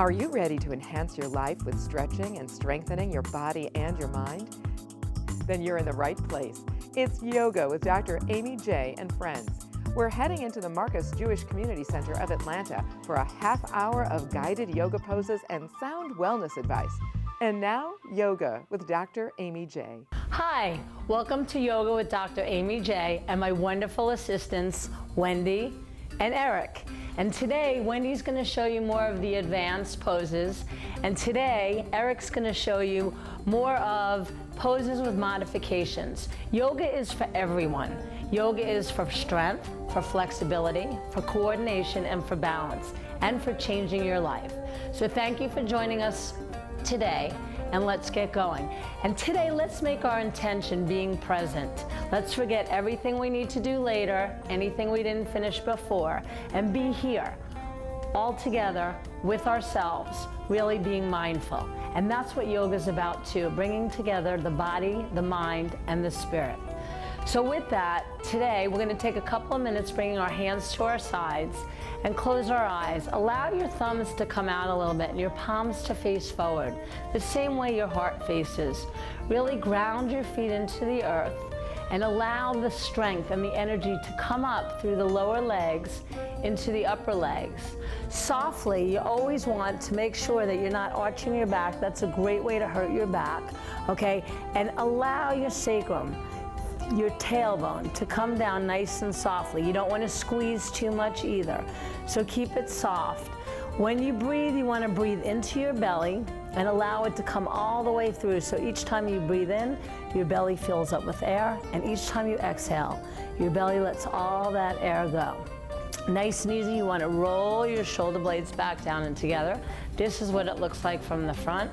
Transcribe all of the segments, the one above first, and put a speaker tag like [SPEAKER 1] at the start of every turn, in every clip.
[SPEAKER 1] Are you ready to enhance your life with stretching and strengthening your body and your mind? Then you're in the right place. It's Yoga with Dr. Amy J. and friends. We're heading into the Marcus Jewish Community Center of Atlanta for a half hour of guided yoga poses and sound wellness advice. And now, Yoga with Dr. Amy J.
[SPEAKER 2] Hi, welcome to Yoga with Dr. Amy J. and my wonderful assistants, Wendy and Eric. And today, Wendy's going to show you more of the advanced poses. And today, Eric's going to show you more of poses with modifications. Yoga is for everyone. Yoga is for strength, for flexibility, for coordination, and for balance, and for changing your life. So thank you for joining us today, and let's get going. And today, let's make our intention being present. Let's forget everything we need to do later, anything we didn't finish before, and be here, all together with ourselves, really being mindful. And that's what yoga is about too, bringing together the body, the mind, and the spirit. So with that, today we're going to take a couple of minutes bringing our hands to our sides and close our eyes. Allow your thumbs to come out a little bit and your palms to face forward, the same way your heart faces. Really ground your feet into the earth and allow the strength and the energy to come up through the lower legs into the upper legs. Softly, you always want to make sure that you're not arching your back. That's a great way to hurt your back, okay? And allow your sacrum, your tailbone, to come down nice and softly. You don't want to squeeze too much either. So keep it soft. When you breathe, you want to breathe into your belly and allow it to come all the way through. So each time you breathe in, your belly fills up with air, and each time you exhale, your belly lets all that air go. Nice and easy. You want to roll your shoulder blades back down and together. This is what it looks like from the front.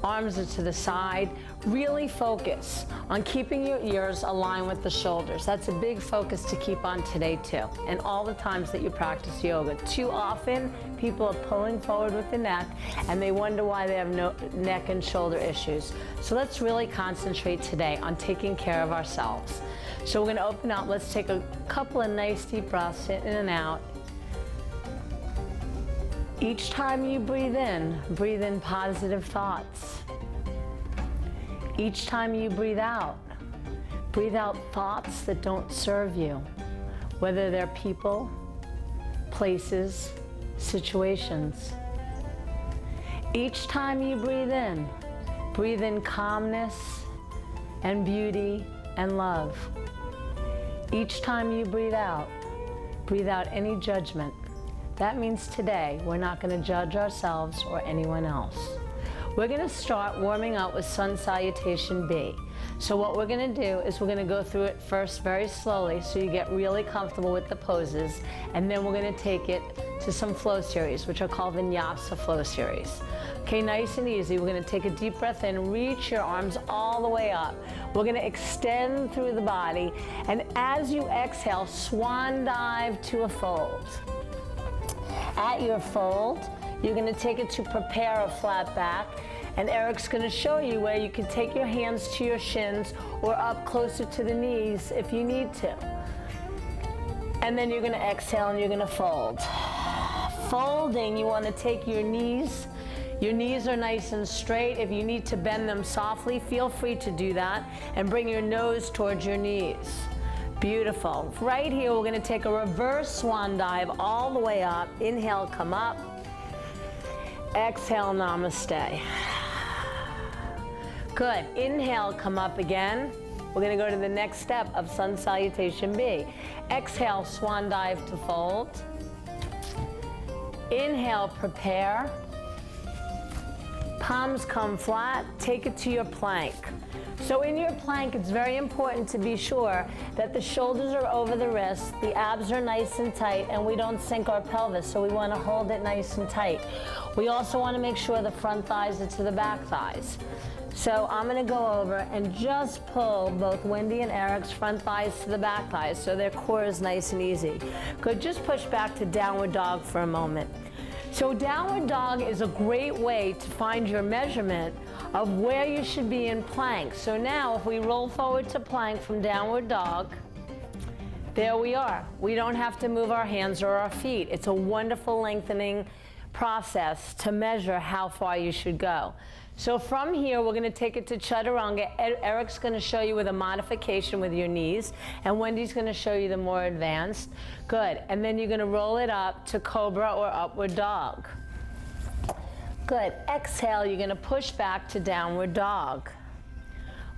[SPEAKER 2] Arms are to the side. Really focus on keeping your ears aligned with the shoulders. That's a big focus to keep on today too, and all the times that you practice yoga. Too often, people are pulling forward with the neck and they wonder why they have no neck and shoulder issues. So let's really concentrate today on taking care of ourselves. So we're going to open up. Let's take a couple of nice deep breaths in and out. Each time you breathe in positive thoughts. Each time you breathe out thoughts that don't serve you, whether they're people, places, situations. Each time you breathe in calmness and beauty and love. Each time you breathe out any judgment. That means today, we're not going to judge ourselves or anyone else. We're going to start warming up with Sun Salutation B. So what we're going to do is we're going to go through it first very slowly so you get really comfortable with the poses, and then we're going to take it to some flow series, which are called Vinyasa flow series. Okay, nice and easy. We're going to take a deep breath in, reach your arms all the way up. We're going to extend through the body, and as you exhale, swan dive to a fold. At your fold, you're going to take it to prepare a flat back, and Eric's going to show you where you can take your hands to your shins or up closer to the knees if you need to. And then you're going to exhale and you're going to fold. Folding, you want to take your knees. Your knees are nice and straight. If you need to bend them softly, feel free to do that, and bring your nose towards your knees. Beautiful. Right here, we're going to take a reverse swan dive all the way up. Inhale, come up. Exhale, namaste. Good. Inhale, come up again. We're going to go to the next step of Sun Salutation B. Exhale, swan dive to fold. Inhale, prepare. Palms come flat. Take it to your plank. So in your plank, it's very important to be sure that the shoulders are over the wrists, the abs are nice and tight, and we don't sink our pelvis, so we want to hold it nice and tight. We also want to make sure the front thighs are to the back thighs. So I'm going to go over and just pull both Wendy and Eric's front thighs to the back thighs so their core is nice and easy. Good, just push back to downward dog for a moment. So downward dog is a great way to find your measurement of where you should be in plank. So now if we roll forward to plank from downward dog, there we are. We don't have to move our hands or our feet. It's a wonderful lengthening process to measure how far you should go. So from here, we're gonna take it to Chaturanga. Eric's gonna show you with a modification with your knees, and Wendy's gonna show you the more advanced. Good, and then you're gonna roll it up to Cobra or Upward Dog. Good, exhale, you're gonna push back to Downward Dog.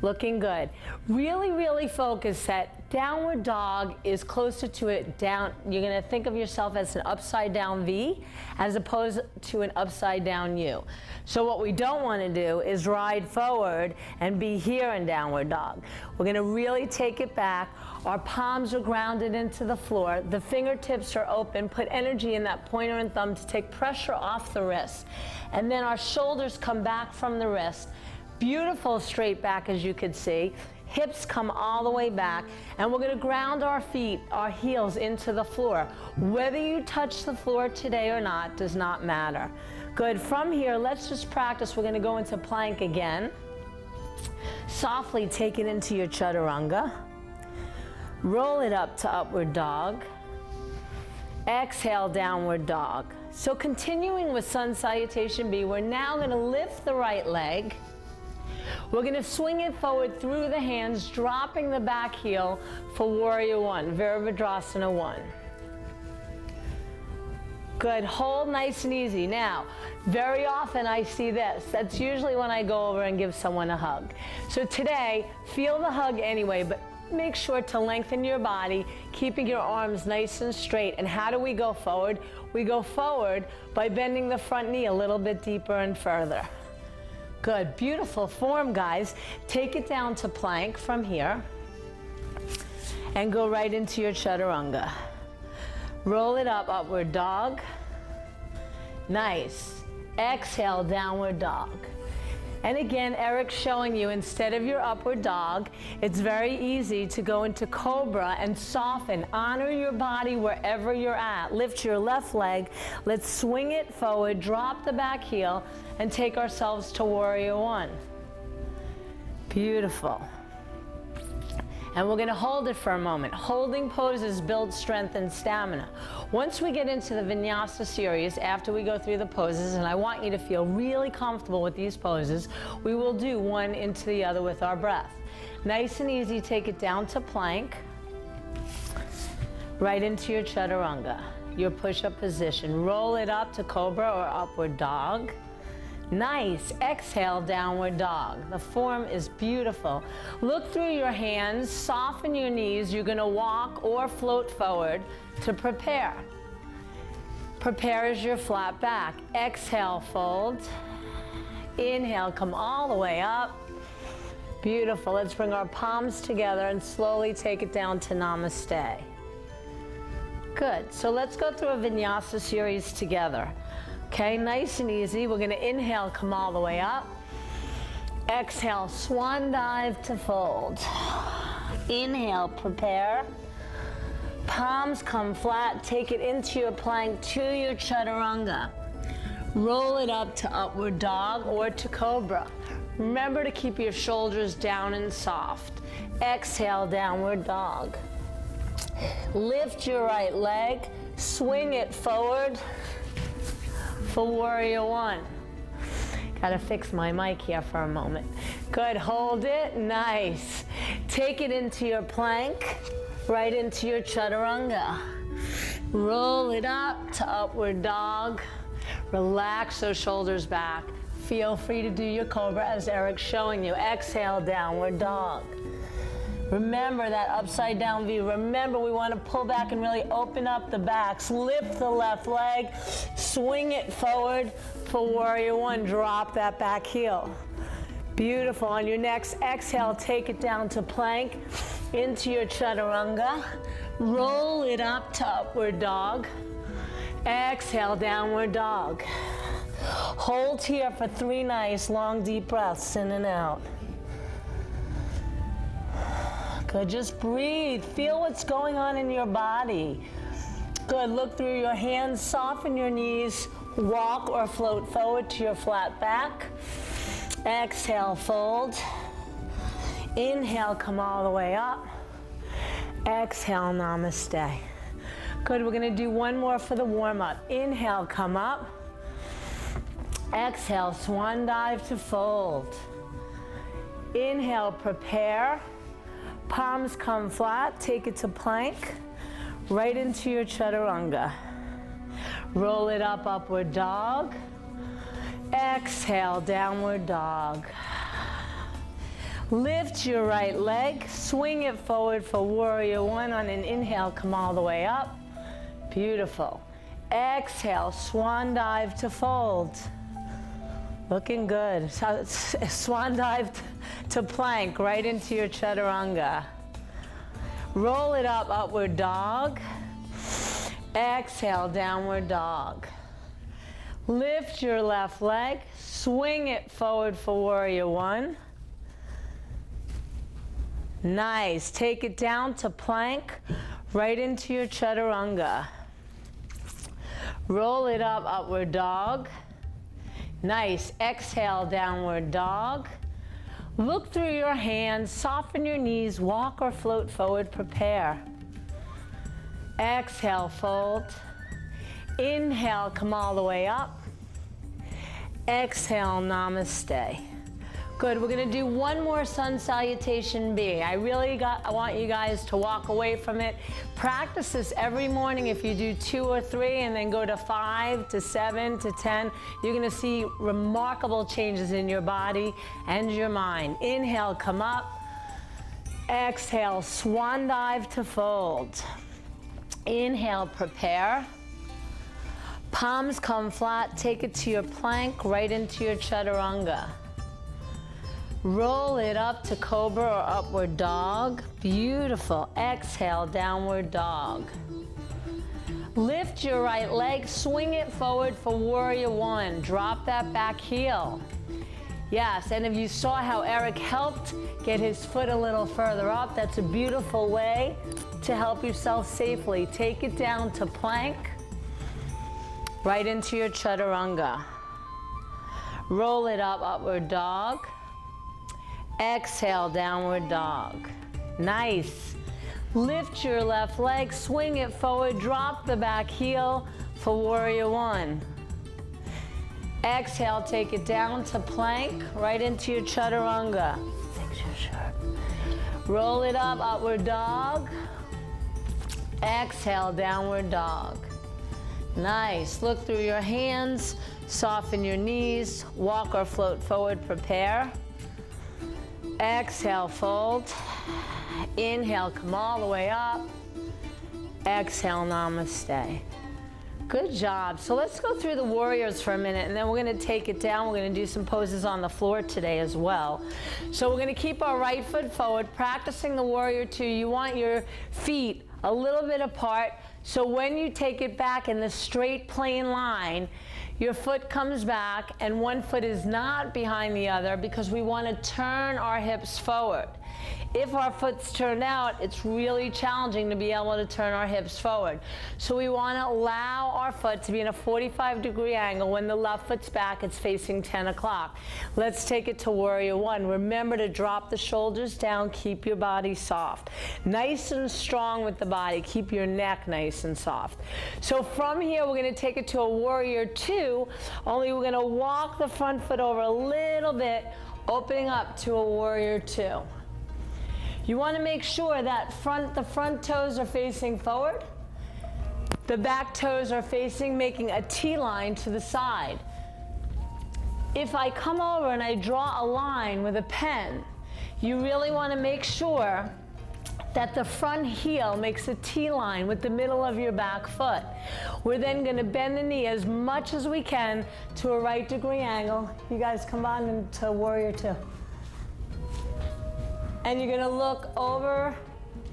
[SPEAKER 2] Looking good. Really, really focus that Downward Dog is closer to it down. You're gonna think of yourself as an upside down V as opposed to an upside down U. So what we don't wanna do is ride forward and be here in Downward Dog. We're gonna really take it back. Our palms are grounded into the floor. The fingertips are open. Put energy in that pointer and thumb to take pressure off the wrist. And then our shoulders come back from the wrist. Beautiful straight back, as you can see. Hips come all the way back, and we're gonna ground our feet, our heels into the floor. Whether you touch the floor today or not does not matter. Good, from here, let's just practice. We're gonna go into plank again. Softly take it into your Chaturanga. Roll it up to Upward Dog. Exhale, Downward Dog. So continuing with Sun Salutation B, we're now gonna lift the right leg. We're gonna swing it forward through the hands, dropping the back heel for Warrior One, Virabhadrasana 1. Good, hold nice and easy. Now, very often I see this. That's usually when I go over and give someone a hug. So today, feel the hug anyway, but make sure to lengthen your body, keeping your arms nice and straight. And how do we go forward? We go forward by bending the front knee a little bit deeper and further. Good, beautiful form, guys. Take it down to plank from here and go right into your Chaturanga. Roll it up, Upward Dog. Nice. Exhale, Downward Dog. And again, Eric's showing you, instead of your Upward Dog, it's very easy to go into Cobra and soften. Honor your body wherever you're at. Lift your left leg. Let's swing it forward, drop the back heel, and take ourselves to Warrior One. Beautiful. And we're gonna hold it for a moment. Holding poses build strength and stamina. Once we get into the Vinyasa series, after we go through the poses, and I want you to feel really comfortable with these poses, we will do one into the other with our breath. Nice and easy, take it down to plank, right into your Chaturanga, your push-up position. Roll it up to Cobra or Upward Dog. Nice, exhale, Downward Dog. The form is beautiful. Look through your hands, soften your knees. You're gonna walk or float forward to prepare. Prepare as your flat back. Exhale, fold. Inhale, come all the way up. Beautiful, let's bring our palms together and slowly take it down to Namaste. Good, so let's go through a Vinyasa series together. Okay, nice and easy. We're gonna inhale, come all the way up. Exhale, swan dive to fold. Inhale, prepare. Palms come flat, take it into your plank to your Chaturanga. Roll it up to Upward Dog or to Cobra. Remember to keep your shoulders down and soft. Exhale, Downward Dog. Lift your right leg, swing it forward for Warrior One. Gotta fix my mic here for a moment. Good, hold it, nice. Take it into your plank, right into your Chaturanga. Roll it up to Upward Dog. Relax those shoulders back. Feel free to do your Cobra as Eric's showing you. Exhale, Downward Dog. Remember that upside down V. Remember, we want to pull back and really open up the backs. Lift the left leg, swing it forward for Warrior One. Drop that back heel. Beautiful. On your next exhale, take it down to plank, into your Chaturanga. Roll it up to Upward Dog. Exhale, Downward Dog. Hold here for 3 nice long deep breaths in and out. Good, just breathe. Feel what's going on in your body. Good, look through your hands, soften your knees, walk or float forward to your flat back. Exhale, fold. Inhale, come all the way up. Exhale, Namaste. Good, we're gonna do one more for the warm-up. Inhale, come up. Exhale, swan dive to fold. Inhale, prepare. Palms come flat, take it to plank, right into your chaturanga. Roll it up, upward dog. Exhale, downward dog. Lift your right leg, swing it forward for warrior one. On an inhale, come all the way up. Beautiful. Exhale, swan dive to fold. Looking good. Swan dive to plank, right into your chaturanga. Roll it up, upward dog. Exhale, downward dog. Lift your left leg, swing it forward for warrior one. Nice. Take it down to plank, right into your chaturanga. Roll it up, upward dog. Nice. Exhale, downward dog. Look through your hands, soften your knees, walk or float forward, prepare. Exhale, fold. Inhale, come all the way up. Exhale, namaste. Good, we're gonna do one more sun salutation B. I want you guys to walk away from it. Practice this every morning. If you do 2 or 3 and then go to 5 to 7 to 10, you're gonna see remarkable changes in your body and your mind. Inhale, come up. Exhale, swan dive to fold. Inhale, prepare. Palms come flat, take it to your plank, right into your chaturanga. Roll it up to cobra or upward dog. Beautiful. Exhale, downward dog. Lift your right leg, swing it forward for warrior one. Drop that back heel. Yes, and if you saw how Eric helped get his foot a little further up, that's a beautiful way to help yourself safely. Take it down to plank, right into your chaturanga. Roll it up, upward dog. Exhale, downward dog. Nice. Lift your left leg, swing it forward, drop the back heel for warrior one. Exhale, take it down to plank, right into your chaturanga. Fix your shirt. Roll it up, upward dog. Exhale, downward dog. Nice. Look through your hands, soften your knees, walk or float forward, prepare. Exhale, fold. Inhale, come all the way up. Exhale, namaste. Good job. So let's go through the warriors for a minute, and then we're going to take it down. We're going to do some poses on the floor today as well. So we're going to keep our right foot forward, practicing the warrior two. You want your feet a little bit apart, so when you take it back in the straight plane line, your foot comes back and one foot is not behind the other, because we want to turn our hips forward. If our foot's turned out, it's really challenging to be able to turn our hips forward. So we want to allow our foot to be in a 45-degree angle. When the left foot's back, it's facing 10 o'clock. Let's take it to warrior one. Remember to drop the shoulders down, keep your body soft. Nice and strong with the body, keep your neck nice and soft. So from here, we're going to take it to a warrior two, only we're going to walk the front foot over a little bit, opening up to a warrior two. You want to make sure that the front toes are facing forward, the back toes are facing, making a T-line to the side. If I come over and I draw a line with a pen, you really want to make sure that the front heel makes a T-line with the middle of your back foot. We're then going to bend the knee as much as we can to a right degree angle. You guys come on into warrior two. And you're going to look over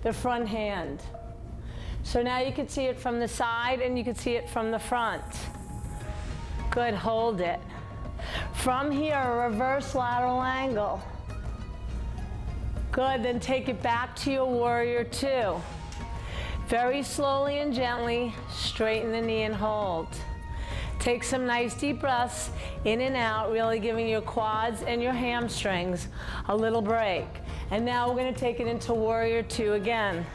[SPEAKER 2] the front hand. So now you can see it from the side and you can see it from the front. Good, hold it. From here, a reverse lateral angle. Good, then take it back to your warrior two. Very slowly and gently, straighten the knee and hold. Take some nice deep breaths in and out, really giving your quads and your hamstrings a little break. And now we're going to take it into warrior two again.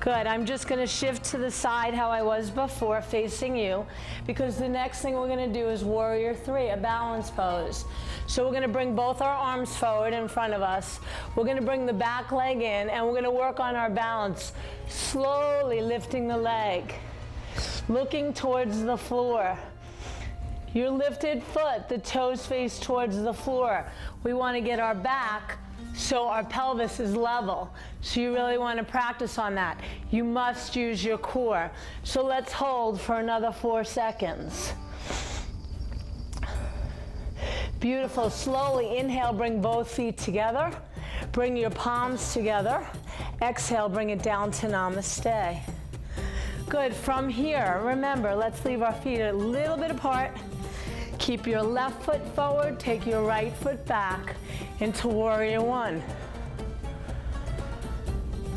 [SPEAKER 2] Good, I'm just gonna shift to the side how I was before, facing you, because the next thing we're gonna do is warrior three, a balance pose. So we're gonna bring both our arms forward in front of us. We're gonna bring the back leg in, and we're gonna work on our balance, slowly lifting the leg, looking towards the floor. Your lifted foot, the toes face towards the floor. We wanna get our back so our pelvis is level. So you really want to practice on that. You must use your core. So let's hold for another 4 seconds. Beautiful. Slowly inhale, bring both feet together. Bring your palms together. Exhale, bring it down to namaste. Good. From here, remember, let's leave our feet a little bit apart. Keep your left foot forward, take your right foot back into warrior one.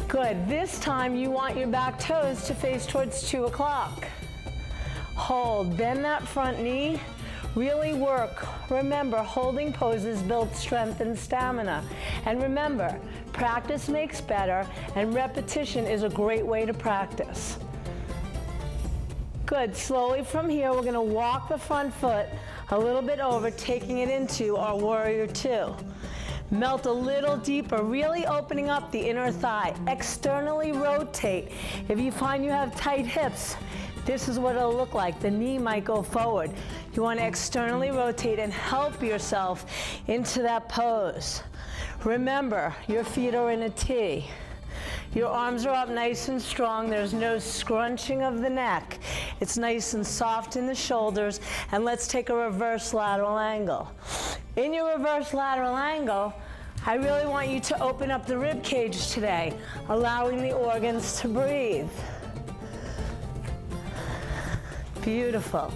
[SPEAKER 2] Good. This time you want your back toes to face towards 2 o'clock. Hold. Bend that front knee. Really work. Remember, holding poses builds strength and stamina. And remember, practice makes better, and repetition is a great way to practice. Good. Slowly from here, we're going to walk the front foot a little bit over, taking it into our warrior two. Melt a little deeper, really opening up the inner thigh. Externally rotate. If you find you have tight hips, this is what it'll look like. The knee might go forward. You want to externally rotate and help yourself into that pose. Remember, your feet are in a T. Your arms are up nice and strong. There's no scrunching of the neck. It's nice and soft in the shoulders. And let's take a reverse lateral angle. In your reverse lateral angle, I really want you to open up the rib cage today, allowing the organs to breathe. Beautiful.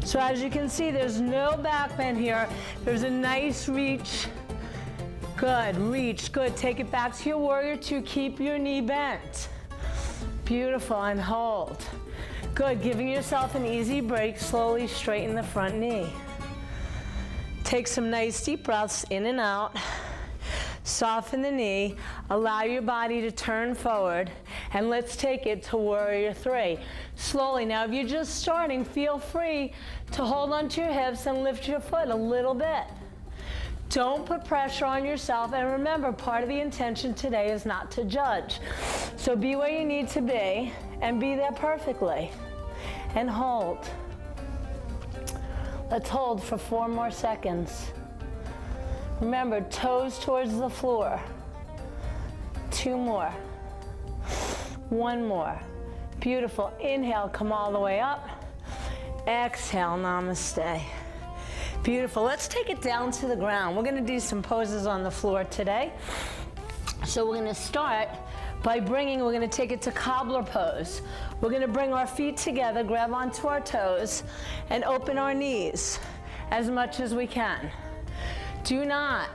[SPEAKER 2] So as you can see, there's no back bend here. There's a nice reach. Good, reach, good. Take it back to your warrior two. Keep your knee bent. Beautiful, and hold. Good, giving yourself an easy break. Slowly straighten the front knee. Take some nice deep breaths in and out. Soften the knee. Allow your body to turn forward. And let's take it to warrior three. Slowly. Now, if you're just starting, feel free to hold onto your hips and lift your foot a little bit. Don't put pressure on yourself, and remember, part of the intention today is not to judge. So be where you need to be, and be there perfectly. And hold. Let's hold for 4 more seconds. Remember, toes towards the floor. 2 more. 1 more. Beautiful. Inhale, come all the way up. Exhale, namaste. Beautiful. Let's take it down to the ground. We're going to do some poses on the floor today. So we're going to start by we're going to take it to cobbler pose. We're going to bring our feet together, grab onto our toes, and open our knees as much as we can. Do not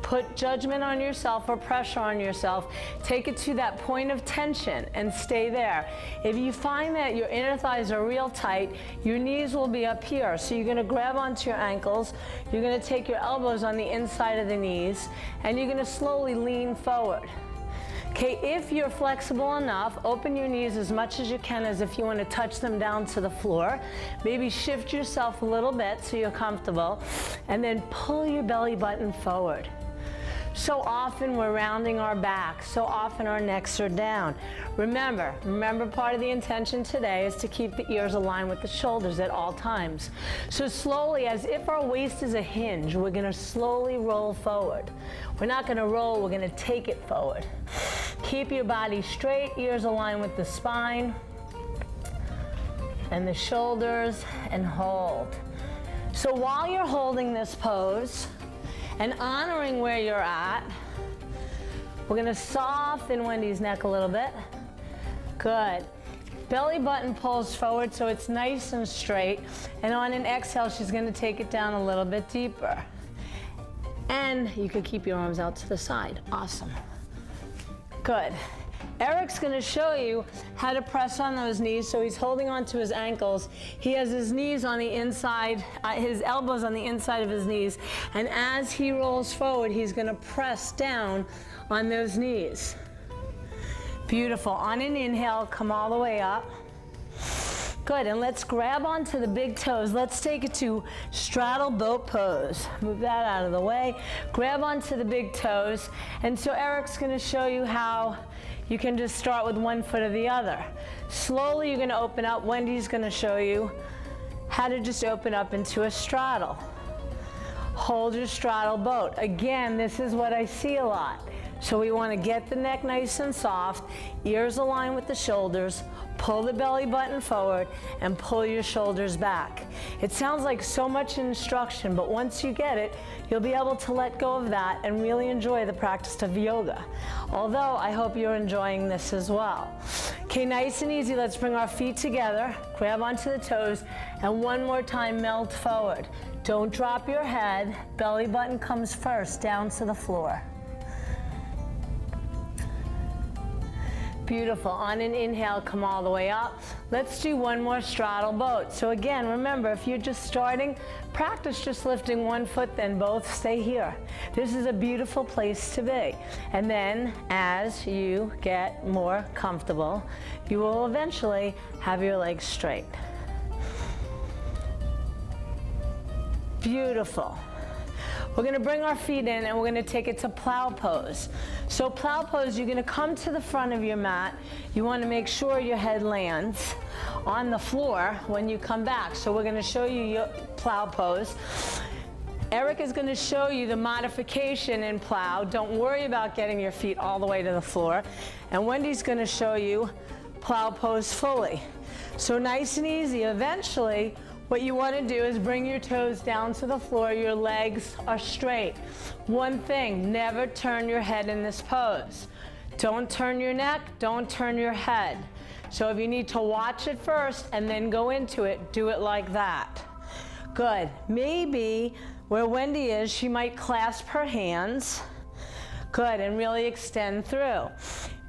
[SPEAKER 2] put judgment on yourself or pressure on yourself. Take it to that point of tension and stay there. If you find that your inner thighs are real tight, your knees will be up here. So you're going to grab onto your ankles. You're going to take your elbows on the inside of the knees, and you're going to slowly lean forward. Okay, if you're flexible enough, open your knees as much as you can, as if you want to touch them down to the floor. Maybe shift yourself a little bit so you're comfortable, and then pull your belly button forward. So often we're rounding our back. So often our necks are down. Remember, part of the intention today is to keep the ears aligned with the shoulders at all times. So slowly, as if our waist is a hinge, we're going to slowly roll forward. We're not going to roll, we're going to take it forward. Keep your body straight, ears aligned with the spine and the shoulders, and hold. So while you're holding this pose, and honoring where you're at, we're going to soften Wendy's neck a little bit. Good. Belly button pulls forward so it's nice and straight. And on an exhale, she's going to take it down a little bit deeper. And you could keep your arms out to the side. Awesome. Good. Eric's going to show you how to press on those knees. So he's holding onto his ankles. He has his knees on the inside, his elbows on the inside of his knees. And as he rolls forward, he's going to press down on those knees. Beautiful. On an inhale, come all the way up. Good, and let's grab onto the big toes. Let's take it to straddle boat pose. Move that out of the way. Grab onto the big toes. And so Eric's gonna show you how you can just start with one foot or the other. Slowly you're gonna open up. Wendy's gonna show you how to just open up into a straddle. Hold your straddle boat. Again, this is what I see a lot. So we want to get the neck nice and soft, ears aligned with the shoulders, pull the belly button forward, and pull your shoulders back. It sounds like so much instruction, but once you get it, you'll be able to let go of that and really enjoy the practice of yoga. Although, I hope you're enjoying this as well. Okay, nice and easy, let's bring our feet together, grab onto the toes, and one more time, melt forward. Don't drop your head, belly button comes first, down to the floor. Beautiful. On an inhale, come all the way up. Let's do one more straddle boat. So again, remember, if you're just starting, practice just lifting one foot, then both. Stay here. This is a beautiful place to be. And then as you get more comfortable, you will eventually have your legs straight. Beautiful. We're going to bring our feet in and we're going to take it to plow pose. So plow pose, you're going to come to the front of your mat. You want to make sure your head lands on the floor when you come back. So we're going to show you your plow pose. Eric is going to show you the modification in plow. Don't worry about getting your feet all the way to the floor. And Wendy's going to show you plow pose fully. So nice and easy. Eventually, what you want to do is bring your toes down to the floor, your legs are straight. One thing, never turn your head in this pose. Don't turn your neck, don't turn your head. So if you need to watch it first and then go into it, do it like that. Good. Maybe where Wendy is, she might clasp her hands. Good, and really extend through.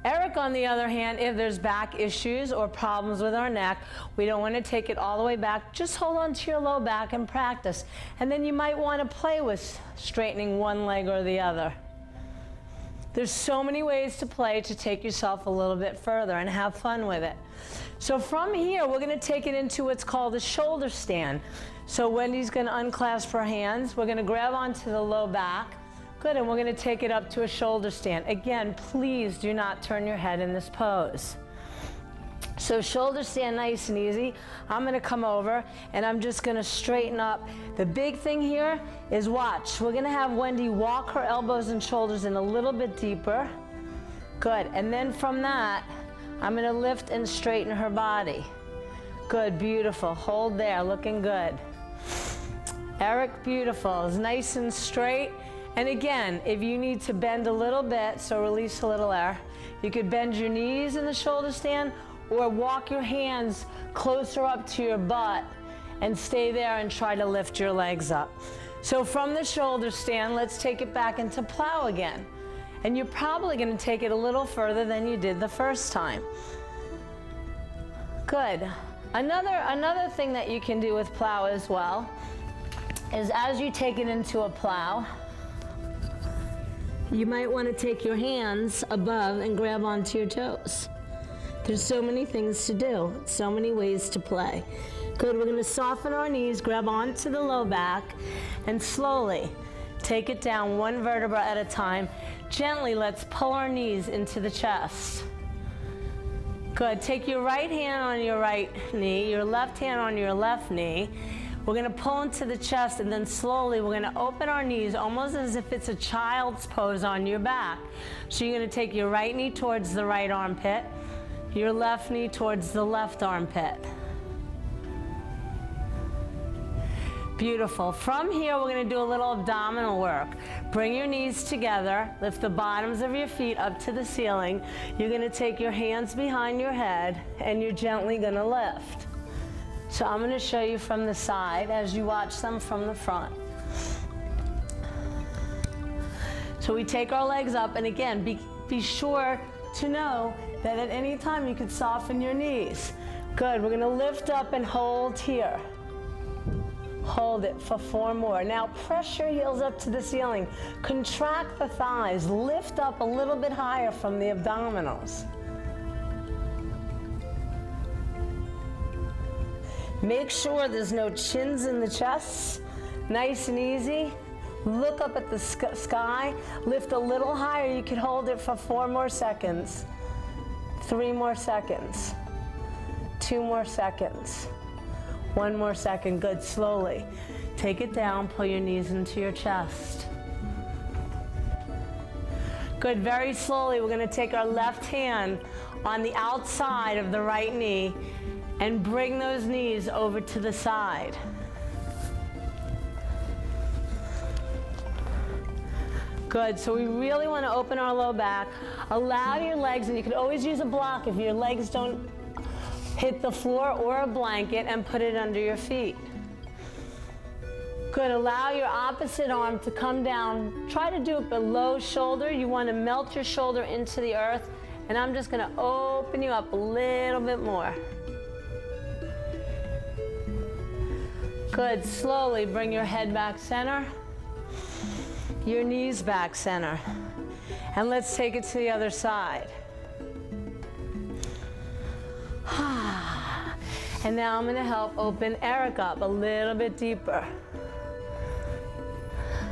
[SPEAKER 2] Eric, on the other hand, if there's back issues or problems with our neck, we don't want to take it all the way back. Just hold on to your low back and practice. And then you might want to play with straightening one leg or the other. There's so many ways to play to take yourself a little bit further and have fun with it. So from here, we're going to take it into what's called a shoulder stand. So Wendy's going to unclasp her hands. We're going to grab onto the low back. Good, and we're going to take it up to a shoulder stand. Again, please do not turn your head in this pose. So shoulder stand, nice and easy. I'm going to come over and I'm just going to straighten up. The big thing here is watch. We're going to have Wendy walk her elbows and shoulders in a little bit deeper. Good, and then from that, I'm going to lift and straighten her body. Good, beautiful. Hold there, looking good. Eric, beautiful. Is nice and straight. And again, if you need to bend a little bit, so release a little air, you could bend your knees in the shoulder stand or walk your hands closer up to your butt and stay there and try to lift your legs up. So from the shoulder stand, let's take it back into plow again. And you're probably going to take it a little further than you did the first time. Good. Another thing that you can do with plow as well is as you take it into a plow, you might want to take your hands above and grab onto your toes. There's so many things to do, so many ways to play. Good, we're going to soften our knees, grab onto the low back, and slowly take it down one vertebra at a time. Gently, let's pull our knees into the chest. Good, take your right hand on your right knee, your left hand on your left knee. We're going to pull into the chest and then slowly we're going to open our knees almost as if it's a child's pose on your back. So you're going to take your right knee towards the right armpit, your left knee towards the left armpit. Beautiful. From here, we're going to do a little abdominal work. Bring your knees together, lift the bottoms of your feet up to the ceiling. You're going to take your hands behind your head and you're gently going to lift. So I'm going to show you from the side as you watch them from the front. So we take our legs up, and again, be sure to know that at any time you can soften your knees. Good, we're going to lift up and hold here. Hold it for 4 more. Now press your heels up to the ceiling. Contract the thighs. Lift up a little bit higher from the abdominals. Make sure there's no chins in the chest. Nice and easy. Look up at the sky. Lift a little higher. You can hold it for 4 more seconds. 3 more seconds. 2 more seconds. 1 more second. Good. Slowly. Take it down. Pull your knees into your chest. Good. Very slowly, we're going to take our left hand on the outside of the right knee and bring those knees over to the side. Good. So we really want to open our low back. Allow your legs, and you can always use a block if your legs don't hit the floor, or a blanket, and put it under your feet. Good. Allow your opposite arm to come down. Try to do it below shoulder. You want to melt your shoulder into the earth. And I'm just going to open you up a little bit more. Good. Slowly bring your head back center. Your knees back center. And let's take it to the other side. And now I'm going to help open Eric up a little bit deeper.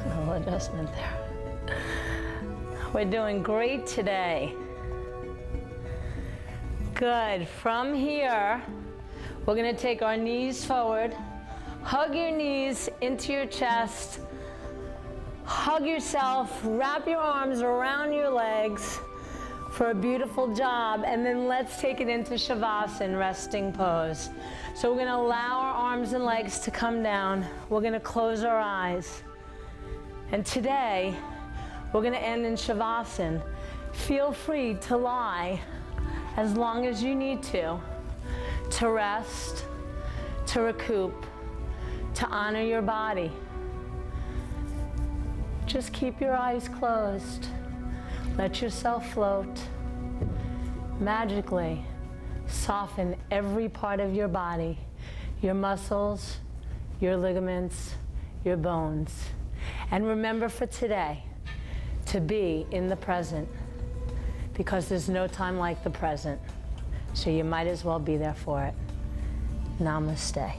[SPEAKER 2] A little adjustment there. We're doing great today. Good. From here, we're going to take our knees forward. Hug your knees into your chest. Hug yourself. Wrap your arms around your legs for a beautiful job. And then let's take it into Shavasana, resting pose. So we're going to allow our arms and legs to come down. We're going to close our eyes. And today, we're going to end in Shavasana. Feel free to lie as long as you need to rest, to recoup, to honor your body. Just keep your eyes closed. Let yourself float. Magically soften every part of your body, your muscles, your ligaments, your bones. And remember for today to be in the present, because there's no time like the present. So you might as well be there for it. Namaste.